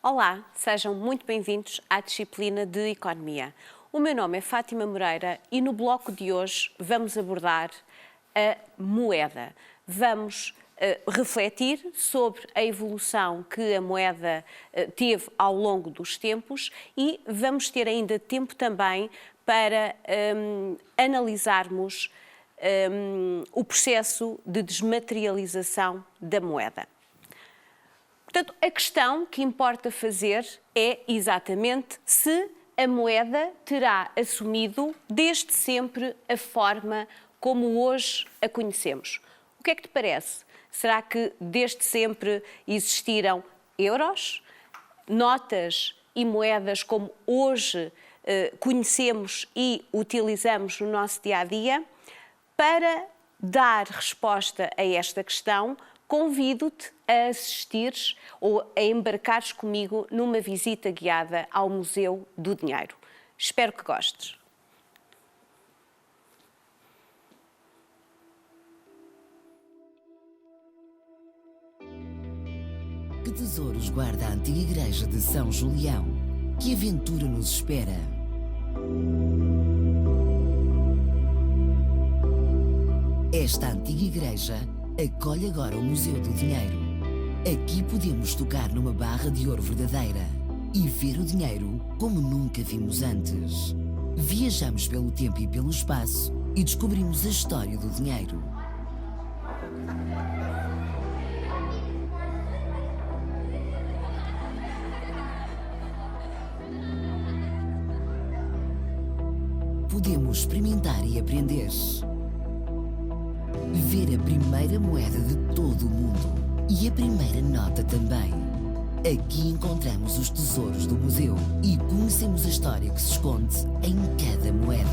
Olá, sejam muito bem-vindos à disciplina de Economia. O meu nome é Fátima Moreira e no bloco de hoje vamos abordar a moeda. Vamos refletir sobre a evolução que a moeda teve ao longo dos tempos e vamos ter ainda tempo também para analisarmos o processo de desmaterialização da moeda. Portanto, a questão que importa fazer é exatamente se a moeda terá assumido desde sempre a forma como hoje a conhecemos. O que é que te parece? Será que desde sempre existiram euros, notas e moedas como hoje conhecemos e utilizamos no nosso dia-a-dia? Para dar resposta a esta questão, convido-te a assistires ou a embarcares comigo numa visita guiada ao Museu do Dinheiro. Espero que gostes. Que tesouros guarda a antiga igreja de São Julião? Que aventura nos espera? Esta antiga igreja acolhe agora o Museu do Dinheiro. Aqui podemos tocar numa barra de ouro verdadeira e ver o dinheiro como nunca vimos antes. Viajamos pelo tempo e pelo espaço e descobrimos a história do dinheiro. Podemos experimentar e aprender. Ver a primeira moeda de todo o mundo e a primeira nota também. Aqui encontramos os tesouros do museu e conhecemos a história que se esconde em cada moeda.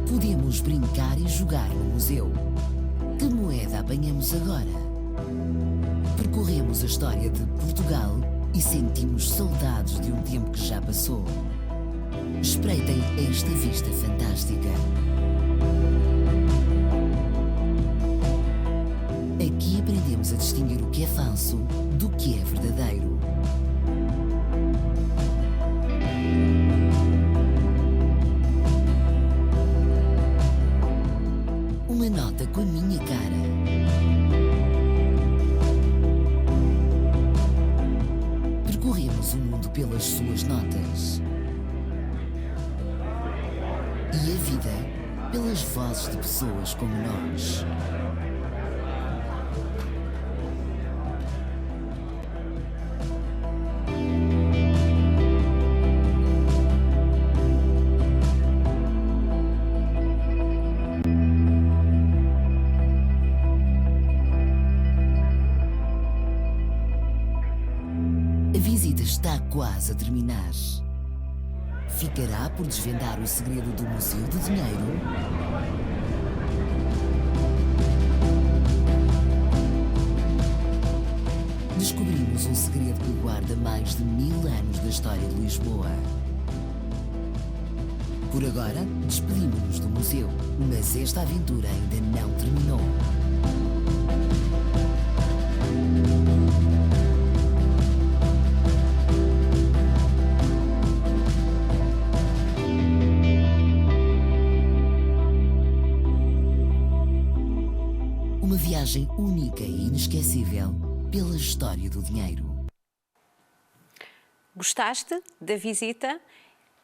Podemos brincar e jogar no museu. Que moeda apanhamos agora? Percorremos a história de Portugal e sentimos saudades de um tempo que já passou. Espreitem esta vista fantástica. Aqui aprendemos a distinguir o que é falso do que é verdadeiro. Uma nota com a minha cara. Percorremos o mundo pelas suas notas. E a vida pelas vozes de pessoas como nós. A visita está quase a terminar. Ficará por desvendar o segredo do Museu do Dinheiro? Descobrimos um segredo que guarda mais de 1000 anos da história de Lisboa. Por agora, despedimos-nos do museu, mas esta aventura ainda não terminou. Uma viagem única e inesquecível pela história do dinheiro. Gostaste da visita?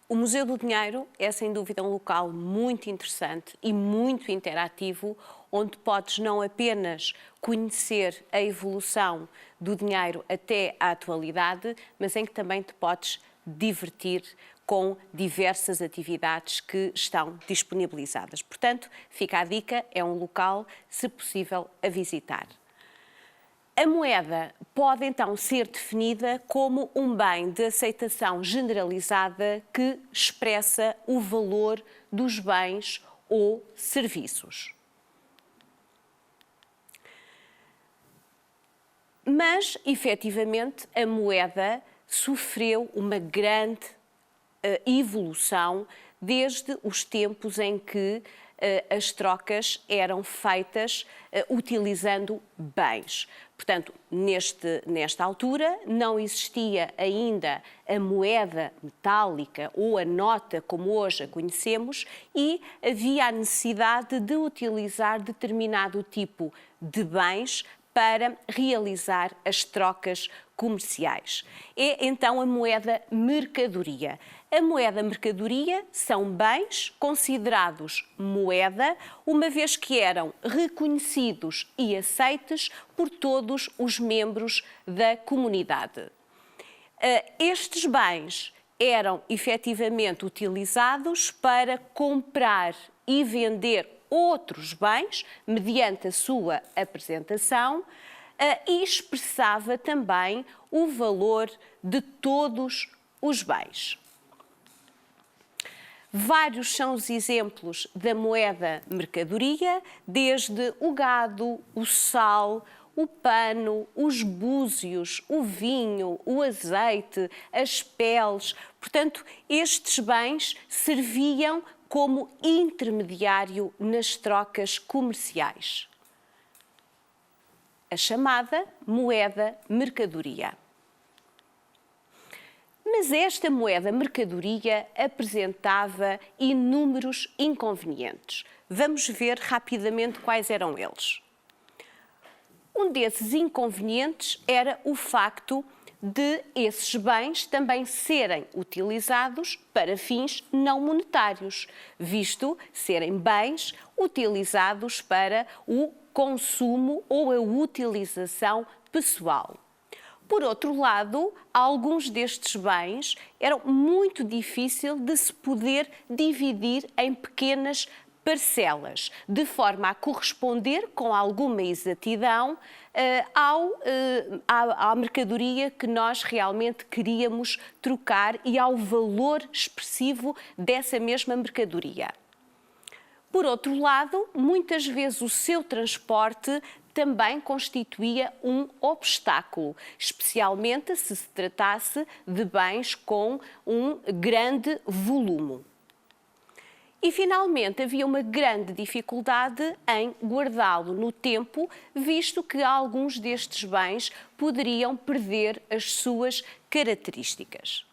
O Museu do Dinheiro é, sem dúvida, um local muito interessante e muito interativo, onde podes não apenas conhecer a evolução do dinheiro até à atualidade, mas em que também te podes divertir com diversas atividades que estão disponibilizadas. Portanto, fica a dica, é um local, se possível, a visitar. A moeda pode então ser definida como um bem de aceitação generalizada que expressa o valor dos bens ou serviços. Mas, efetivamente, a moeda sofreu uma grande evolução desde os tempos em que as trocas eram feitas utilizando bens. Portanto, nesta altura não existia ainda a moeda metálica ou a nota como hoje a conhecemos e havia a necessidade de utilizar determinado tipo de bens para realizar as trocas comerciais. É então a moeda mercadoria. A moeda mercadoria são bens considerados moeda, uma vez que eram reconhecidos e aceites por todos os membros da comunidade. Estes bens eram efetivamente utilizados para comprar e vender outros bens, mediante a sua apresentação, e expressava também o valor de todos os bens. Vários são os exemplos da moeda mercadoria, desde o gado, o sal, o pano, os búzios, o vinho, o azeite, as peles. Portanto, estes bens serviam como intermediário nas trocas comerciais. A chamada moeda mercadoria. Mas esta moeda mercadoria apresentava inúmeros inconvenientes. Vamos ver rapidamente quais eram eles. Um desses inconvenientes era o facto de esses bens também serem utilizados para fins não monetários, visto serem bens utilizados para o consumo ou a utilização pessoal. Por outro lado, alguns destes bens eram muito difíceis de se poder dividir em pequenas parcelas, de forma a corresponder com alguma exatidão à mercadoria que nós realmente queríamos trocar e ao valor expressivo dessa mesma mercadoria. Por outro lado, muitas vezes o seu transporte também constituía um obstáculo, especialmente se se tratasse de bens com um grande volume. E, finalmente, havia uma grande dificuldade em guardá-lo no tempo, visto que alguns destes bens poderiam perder as suas características.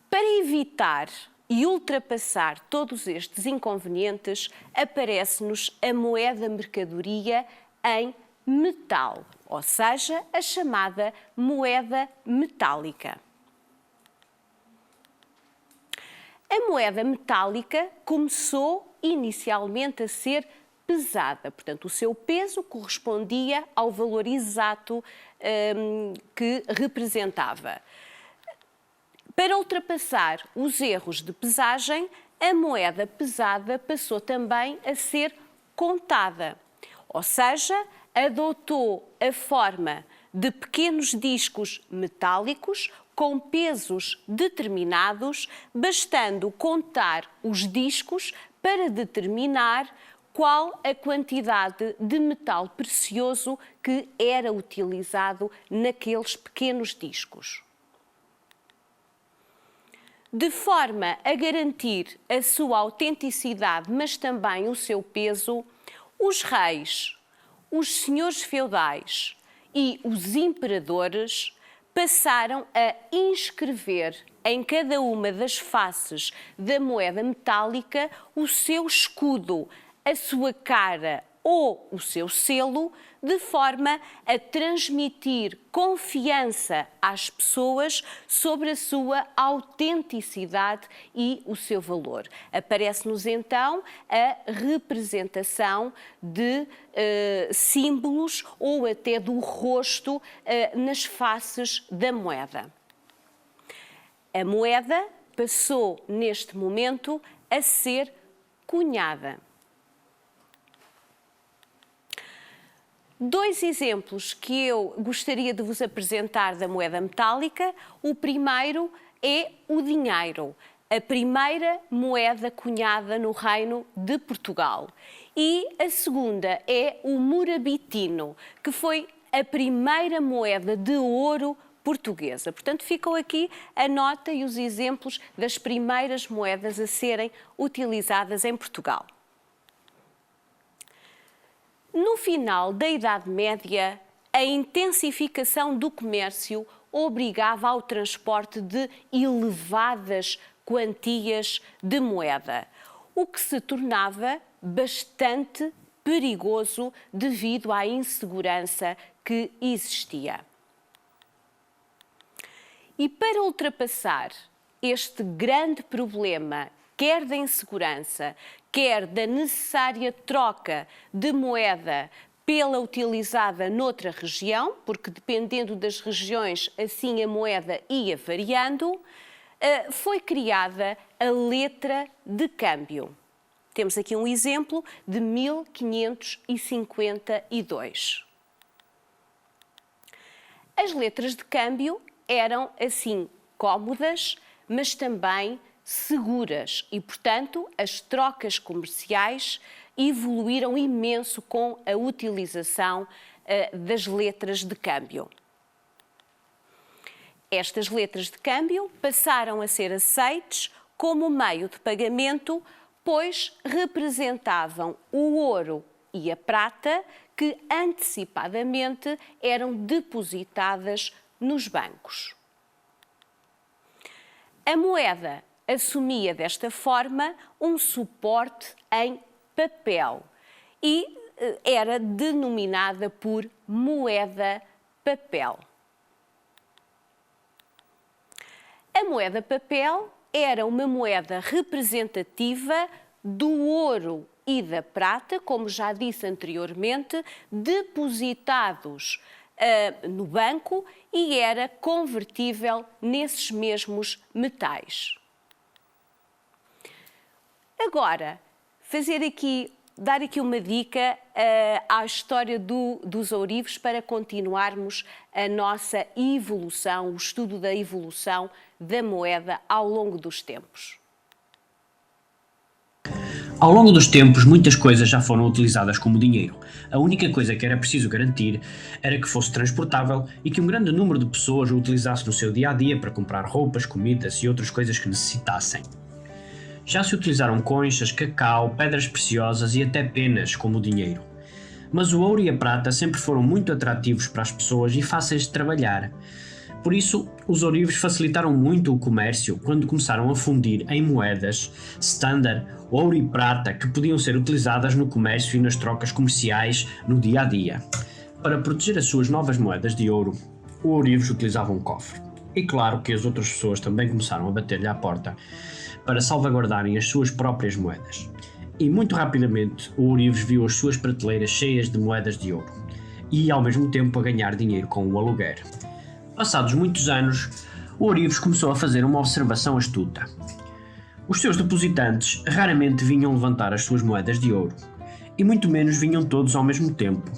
Para evitar e ultrapassar todos estes inconvenientes, aparece-nos a moeda mercadoria em metal, ou seja, a chamada moeda metálica. A moeda metálica começou inicialmente a ser pesada, portanto, o seu peso correspondia ao valor exato que representava. Para ultrapassar os erros de pesagem, a moeda pesada passou também a ser contada, ou seja, adotou a forma de pequenos discos metálicos com pesos determinados, bastando contar os discos para determinar qual a quantidade de metal precioso que era utilizado naqueles pequenos discos. De forma a garantir a sua autenticidade, mas também o seu peso, os reis, os senhores feudais e os imperadores passaram a inscrever em cada uma das faces da moeda metálica o seu escudo, a sua cara ou o seu selo, de forma a transmitir confiança às pessoas sobre a sua autenticidade e o seu valor. Aparece-nos então a representação de símbolos ou até do rosto nas faces da moeda. A moeda passou, neste momento, a ser cunhada. Dois exemplos que eu gostaria de vos apresentar da moeda metálica. O primeiro é o dinheiro, a primeira moeda cunhada no Reino de Portugal. E a segunda é o morabitino, que foi a primeira moeda de ouro portuguesa. Portanto, ficam aqui a nota e os exemplos das primeiras moedas a serem utilizadas em Portugal. No final da Idade Média, a intensificação do comércio obrigava ao transporte de elevadas quantias de moeda, o que se tornava bastante perigoso devido à insegurança que existia. E para ultrapassar este grande problema, quer da insegurança, quer da necessária troca de moeda pela utilizada noutra região, porque dependendo das regiões, assim a moeda ia variando, foi criada a letra de câmbio. Temos aqui um exemplo de 1552. As letras de câmbio eram, assim, cómodas, mas também seguras e, portanto, as trocas comerciais evoluíram imenso com a utilização das letras de câmbio. Estas letras de câmbio passaram a ser aceites como meio de pagamento, pois representavam o ouro e a prata que antecipadamente eram depositadas nos bancos. A moeda assumia desta forma um suporte em papel e era denominada por moeda-papel. A moeda-papel era uma moeda representativa do ouro e da prata, como já disse anteriormente, depositados no banco e era convertível nesses mesmos metais. Agora, dar aqui uma dica à história dos ourivos para continuarmos a nossa evolução, o estudo da evolução da moeda ao longo dos tempos. Ao longo dos tempos, muitas coisas já foram utilizadas como dinheiro. A única coisa que era preciso garantir era que fosse transportável e que um grande número de pessoas o utilizasse no seu dia-a-dia para comprar roupas, comidas e outras coisas que necessitassem. Já se utilizaram conchas, cacau, pedras preciosas e até penas como dinheiro. Mas o ouro e a prata sempre foram muito atrativos para as pessoas e fáceis de trabalhar. Por isso, os ourivos facilitaram muito o comércio quando começaram a fundir em moedas standard, ouro e prata, que podiam ser utilizadas no comércio e nas trocas comerciais no dia-a-dia. Para proteger as suas novas moedas de ouro, o ourivos utilizava um cofre. E claro que as outras pessoas também começaram a bater-lhe à porta para salvaguardarem as suas próprias moedas. E muito rapidamente o ourivos viu as suas prateleiras cheias de moedas de ouro e ao mesmo tempo a ganhar dinheiro com o aluguer. Passados muitos anos, o ourivos começou a fazer uma observação astuta. Os seus depositantes raramente vinham levantar as suas moedas de ouro e muito menos vinham todos ao mesmo tempo.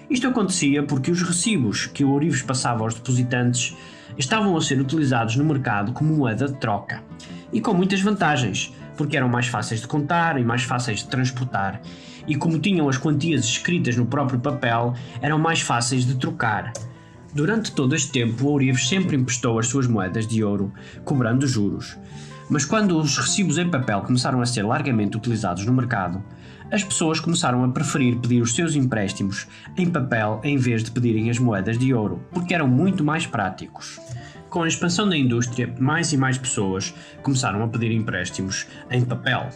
Isto acontecia porque os recibos que o ourivos passava aos depositantes estavam a ser utilizados no mercado como moeda de troca e com muitas vantagens, porque eram mais fáceis de contar e mais fáceis de transportar e como tinham as quantias escritas no próprio papel, eram mais fáceis de trocar. Durante todo este tempo, o ourivos sempre emprestou as suas moedas de ouro, cobrando juros. Mas quando os recibos em papel começaram a ser largamente utilizados no mercado, as pessoas começaram a preferir pedir os seus empréstimos em papel em vez de pedirem as moedas de ouro, porque eram muito mais práticos. Com a expansão da indústria, mais e mais pessoas começaram a pedir empréstimos em papel.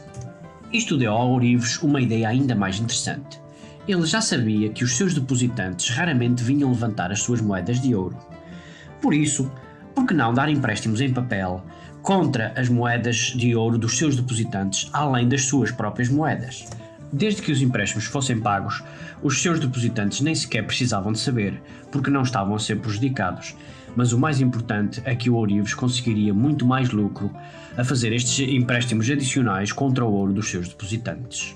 Isto deu ao ourivos uma ideia ainda mais interessante. Ele já sabia que os seus depositantes raramente vinham levantar as suas moedas de ouro. Por isso, por que não dar empréstimos em papel contra as moedas de ouro dos seus depositantes, além das suas próprias moedas? Desde que os empréstimos fossem pagos, os seus depositantes nem sequer precisavam de saber, porque não estavam a ser prejudicados. Mas o mais importante é que o ourivos conseguiria muito mais lucro a fazer estes empréstimos adicionais contra o ouro dos seus depositantes.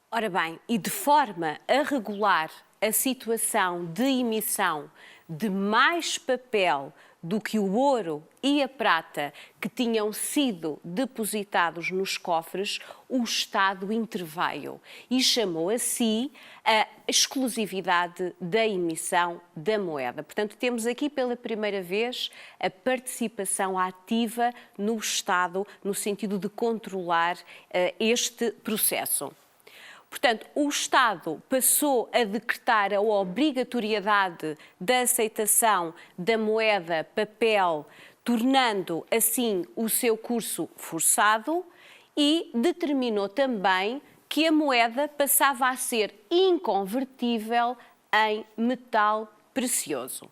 Ora bem, e de forma a regular a situação de emissão de mais papel do que o ouro e a prata que tinham sido depositados nos cofres, o Estado interveio e chamou a si a exclusividade da emissão da moeda. Portanto, temos aqui pela primeira vez a participação ativa no Estado, no sentido de controlar este processo. Portanto, o Estado passou a decretar a obrigatoriedade da aceitação da moeda papel, tornando assim o seu curso forçado, e determinou também que a moeda passava a ser inconvertível em metal precioso.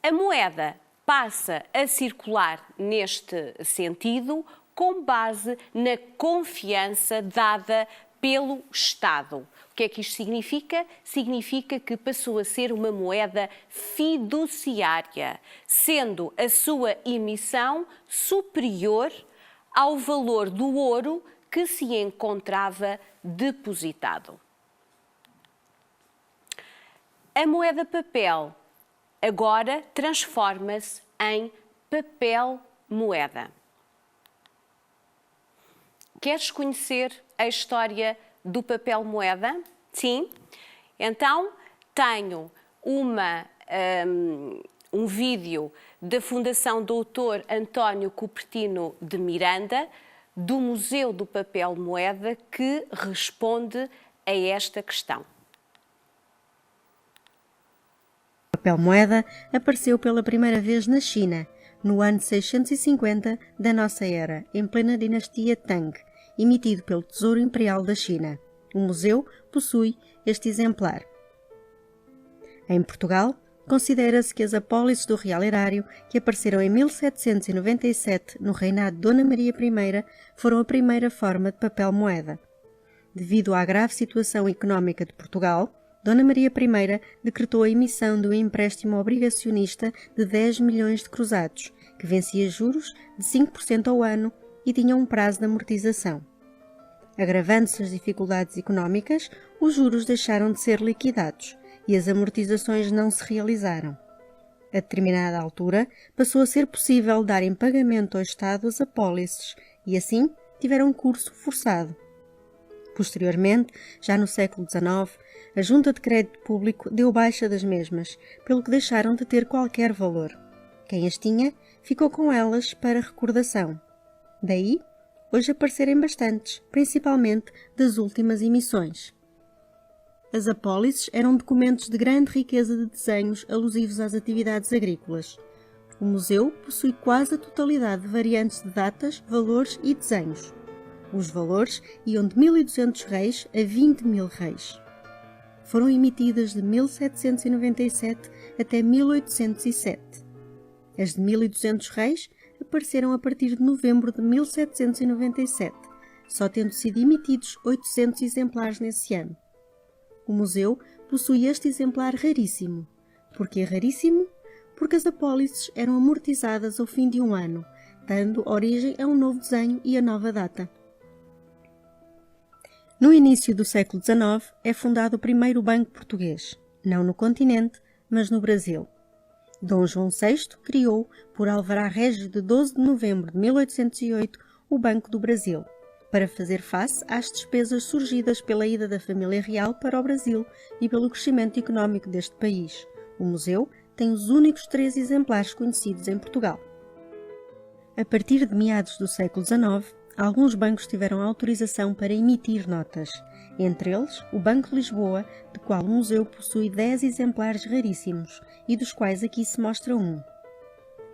A moeda passa a circular neste sentido com base na confiança dada pelo Estado. O que é que isto significa? Significa que passou a ser uma moeda fiduciária, sendo a sua emissão superior ao valor do ouro que se encontrava depositado. A moeda papel agora transforma-se em papel-moeda. Queres conhecer a história do papel-moeda? Sim? Então, tenho um vídeo da Fundação Doutor António Cupertino de Miranda, do Museu do Papel-Moeda, que responde a esta questão. O papel-moeda apareceu pela primeira vez na China, no ano 650 da nossa era, em plena dinastia Tang, emitido pelo Tesouro Imperial da China. O museu possui este exemplar. Em Portugal, considera-se que as apólices do Real Erário, que apareceram em 1797 no reinado de Dona Maria I, foram a primeira forma de papel-moeda. Devido à grave situação económica de Portugal, Dona Maria I decretou a emissão de um empréstimo obrigacionista de 10 milhões de cruzados, que vencia juros de 5% ao ano e tinha um prazo de amortização. Agravando-se as dificuldades económicas, os juros deixaram de ser liquidados e as amortizações não se realizaram. A determinada altura, passou a ser possível dar em pagamento ao Estado as apólices e, assim, tiveram um curso forçado. Posteriormente, já no século XIX, a Junta de Crédito Público deu baixa das mesmas, pelo que deixaram de ter qualquer valor. Quem as tinha, ficou com elas para recordação. Daí, hoje aparecerem bastantes, principalmente das últimas emissões. As apólices eram documentos de grande riqueza de desenhos alusivos às atividades agrícolas. O museu possui quase a totalidade de variantes de datas, valores e desenhos. Os valores iam de 1.200 reis a 20.000 reis. Foram emitidas de 1797 até 1807. As de 1.200 reis apareceram a partir de novembro de 1797, só tendo sido emitidos 800 exemplares nesse ano. O museu possui este exemplar raríssimo. Porquê raríssimo? Porque as apólices eram amortizadas ao fim de um ano, dando origem a um novo desenho e a nova data. No início do século XIX é fundado o primeiro banco português, não no continente, mas no Brasil. Dom João VI criou, por alvará régio de 12 de novembro de 1808, o Banco do Brasil, para fazer face às despesas surgidas pela ida da família real para o Brasil e pelo crescimento económico deste país. O museu tem os únicos 3 exemplares conhecidos em Portugal. A partir de meados do século XIX, alguns bancos tiveram autorização para emitir notas, entre eles o Banco de Lisboa, do qual o museu possui 10 exemplares raríssimos e dos quais aqui se mostra um.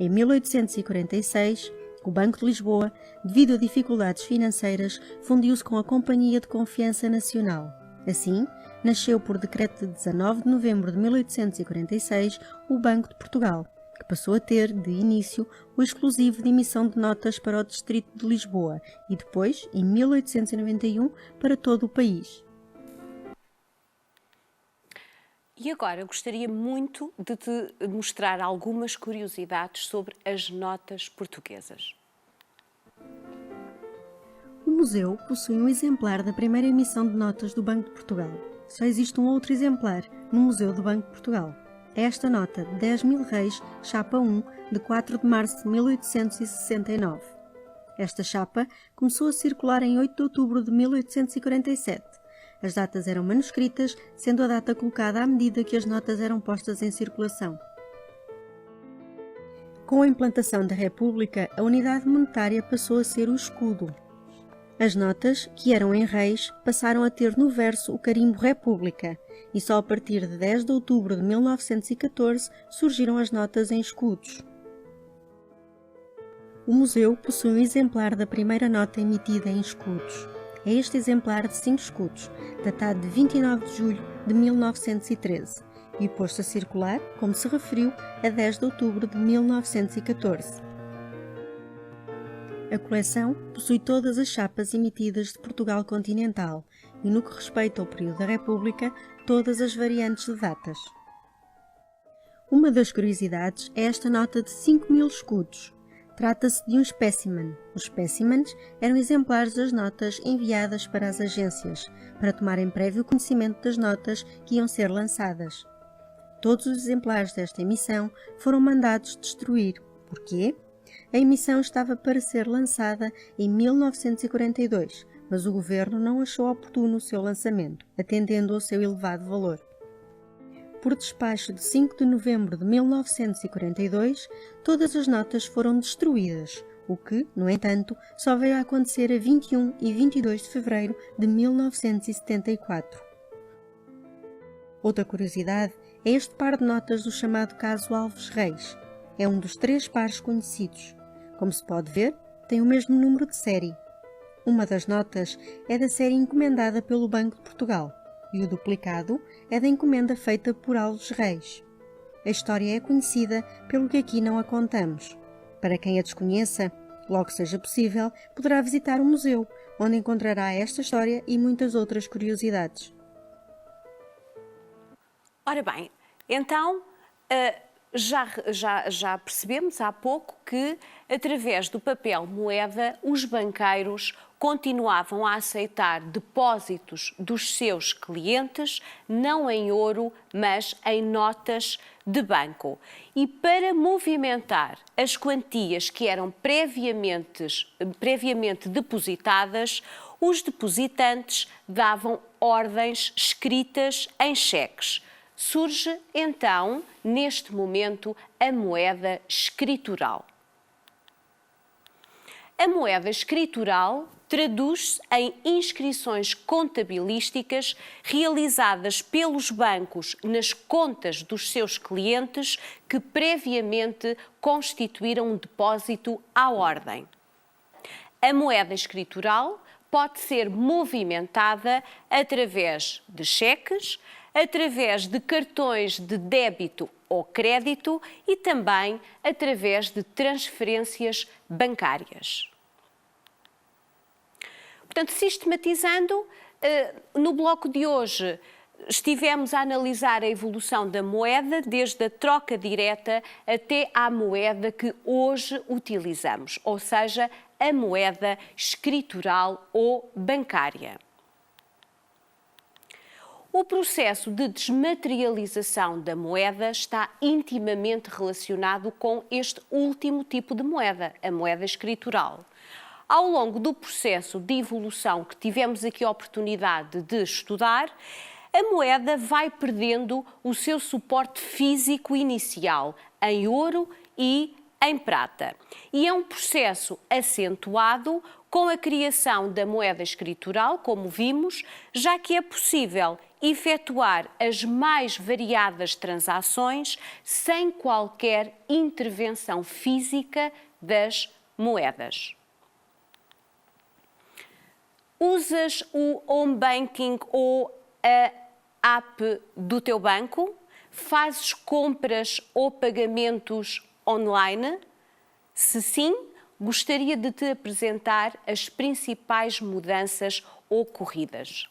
Em 1846, o Banco de Lisboa, devido a dificuldades financeiras, fundiu-se com a Companhia de Confiança Nacional. Assim, nasceu por decreto de 19 de novembro de 1846 o Banco de Portugal, que passou a ter, de início, o exclusivo de emissão de notas para o Distrito de Lisboa e depois, em 1891, para todo o país. E agora eu gostaria muito de te mostrar algumas curiosidades sobre as notas portuguesas. O museu possui um exemplar da primeira emissão de notas do Banco de Portugal. Só existe um outro exemplar no Museu do Banco de Portugal. é esta nota de 10.000 reis, chapa 1, de 4 de março de 1869. Esta chapa começou a circular em 8 de outubro de 1847. As datas eram manuscritas, sendo a data colocada à medida que as notas eram postas em circulação. Com a implantação da República, a unidade monetária passou a ser o escudo. As notas, que eram em reis, passaram a ter no verso o carimbo República, e só a partir de 10 de outubro de 1914 surgiram as notas em escudos. O museu possui um exemplar da primeira nota emitida em escudos. É este exemplar de 5 escudos, datado de 29 de julho de 1913, e posto a circular, como se referiu, a 10 de outubro de 1914. A coleção possui todas as chapas emitidas de Portugal continental e, no que respeita ao período da República, todas as variantes de datas. Uma das curiosidades é esta nota de 5.000 escudos. Trata-se de um espécimen. Os espécimens eram exemplares das notas enviadas para as agências, para tomarem prévio conhecimento das notas que iam ser lançadas. Todos os exemplares desta emissão foram mandados destruir. Porquê? A emissão estava para ser lançada em 1942, mas o governo não achou oportuno o seu lançamento, atendendo ao seu elevado valor. Por despacho de 5 de novembro de 1942, todas as notas foram destruídas, o que, no entanto, só veio a acontecer a 21 e 22 de fevereiro de 1974. Outra curiosidade é este par de notas do chamado caso Alves Reis. É um dos 3 pares conhecidos. Como se pode ver, tem o mesmo número de série. Uma das notas é da série encomendada pelo Banco de Portugal e o duplicado é da encomenda feita por Alves Reis. A história é conhecida, pelo que aqui não a contamos. Para quem a desconheça, logo que seja possível, poderá visitar o museu, onde encontrará esta história e muitas outras curiosidades. Ora bem, então já percebemos há pouco que, através do papel moeda, os banqueiros continuavam a aceitar depósitos dos seus clientes, não em ouro, mas em notas de banco. E para movimentar as quantias que eram previamente depositadas, os depositantes davam ordens escritas em cheques. Surge, então, neste momento, a moeda escritural. A moeda escritural traduz-se em inscrições contabilísticas realizadas pelos bancos nas contas dos seus clientes que previamente constituíram um depósito à ordem. A moeda escritural pode ser movimentada através de cheques, através de cartões de débito ou crédito e também através de transferências bancárias. Portanto, sistematizando, no bloco de hoje estivemos a analisar a evolução da moeda desde a troca direta até à moeda que hoje utilizamos, ou seja, a moeda escritural ou bancária. O processo de desmaterialização da moeda está intimamente relacionado com este último tipo de moeda, a moeda escritural. Ao longo do processo de evolução que tivemos aqui a oportunidade de estudar, a moeda vai perdendo o seu suporte físico inicial em ouro e em prata. E é um processo acentuado com a criação da moeda escritural, como vimos, já que é possível efetuar as mais variadas transações sem qualquer intervenção física das moedas. Usas o home banking ou a app do teu banco? Fazes compras ou pagamentos online? Se sim, gostaria de te apresentar as principais mudanças ocorridas.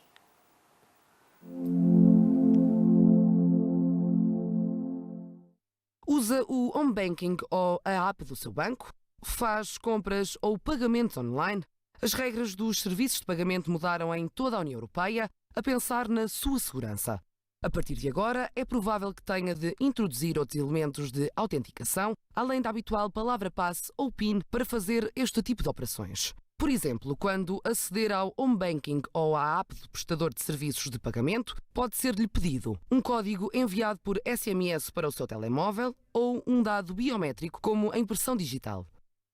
Usa o home banking ou a app do seu banco? Faz compras ou pagamentos online? As regras dos serviços de pagamento mudaram em toda a União Europeia a pensar na sua segurança. A partir de agora, é provável que tenha de introduzir outros elementos de autenticação, além da habitual palavra-passe ou PIN, para fazer este tipo de operações. Por exemplo, quando aceder ao home banking ou à app do prestador de serviços de pagamento, pode ser-lhe pedido um código enviado por SMS para o seu telemóvel ou um dado biométrico, como a impressão digital.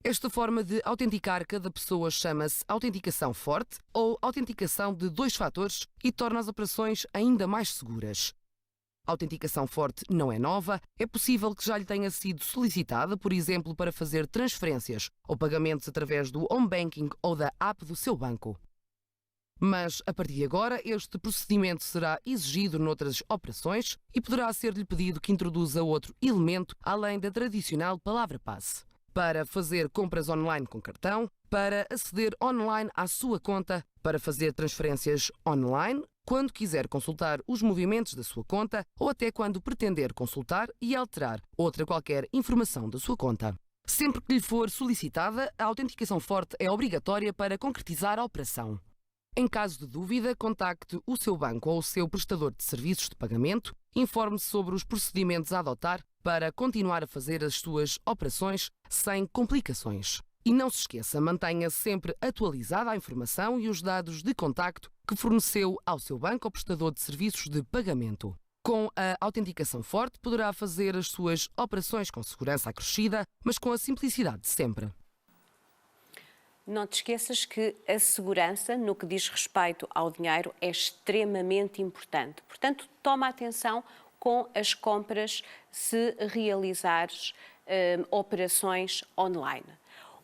Esta forma de autenticar cada pessoa chama-se autenticação forte ou autenticação de 2 fatores e torna as operações ainda mais seguras. A autenticação forte não é nova, é possível que já lhe tenha sido solicitada, por exemplo, para fazer transferências ou pagamentos através do home banking ou da app do seu banco. Mas, a partir de agora, este procedimento será exigido noutras operações e poderá ser-lhe pedido que introduza outro elemento além da tradicional palavra-passe. Para fazer compras online com cartão, para aceder online à sua conta, para fazer transferências online, quando quiser consultar os movimentos da sua conta ou até quando pretender consultar e alterar outra qualquer informação da sua conta. Sempre que lhe for solicitada, a autenticação forte é obrigatória para concretizar a operação. Em caso de dúvida, contacte o seu banco ou o seu prestador de serviços de pagamento, informe-se sobre os procedimentos a adotar para continuar a fazer as suas operações sem complicações. E não se esqueça, mantenha sempre atualizada a informação e os dados de contacto que forneceu ao seu banco ou prestador de serviços de pagamento. Com a autenticação forte, poderá fazer as suas operações com segurança acrescida, mas com a simplicidade de sempre. Não te esqueças que a segurança, no que diz respeito ao dinheiro, é extremamente importante. Portanto, toma atenção com as compras se realizares operações online.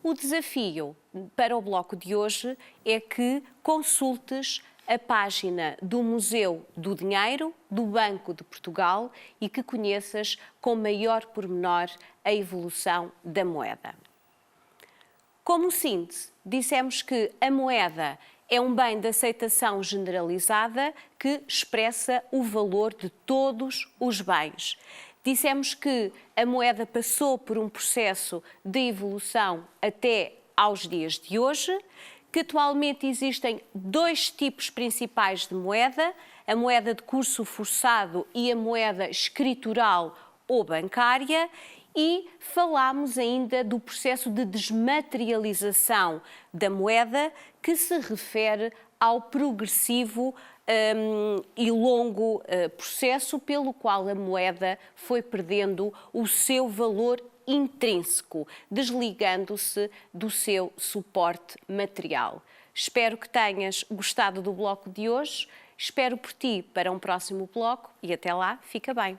O desafio para o bloco de hoje é que consultes a página do Museu do Dinheiro, do Banco de Portugal, e que conheças com maior pormenor a evolução da moeda. Como síntese, dissemos que a moeda é um bem de aceitação generalizada que expressa o valor de todos os bens. Dissemos que a moeda passou por um processo de evolução até aos dias de hoje, que atualmente existem 2 tipos principais de moeda, a moeda de curso forçado e a moeda escritural ou bancária, e falámos ainda do processo de desmaterialização da moeda, que se refere ao progressivo e longo processo pelo qual a moeda foi perdendo o seu valor intrínseco, desligando-se do seu suporte material. Espero que tenhas gostado do bloco de hoje, espero por ti para um próximo bloco e até lá, fica bem.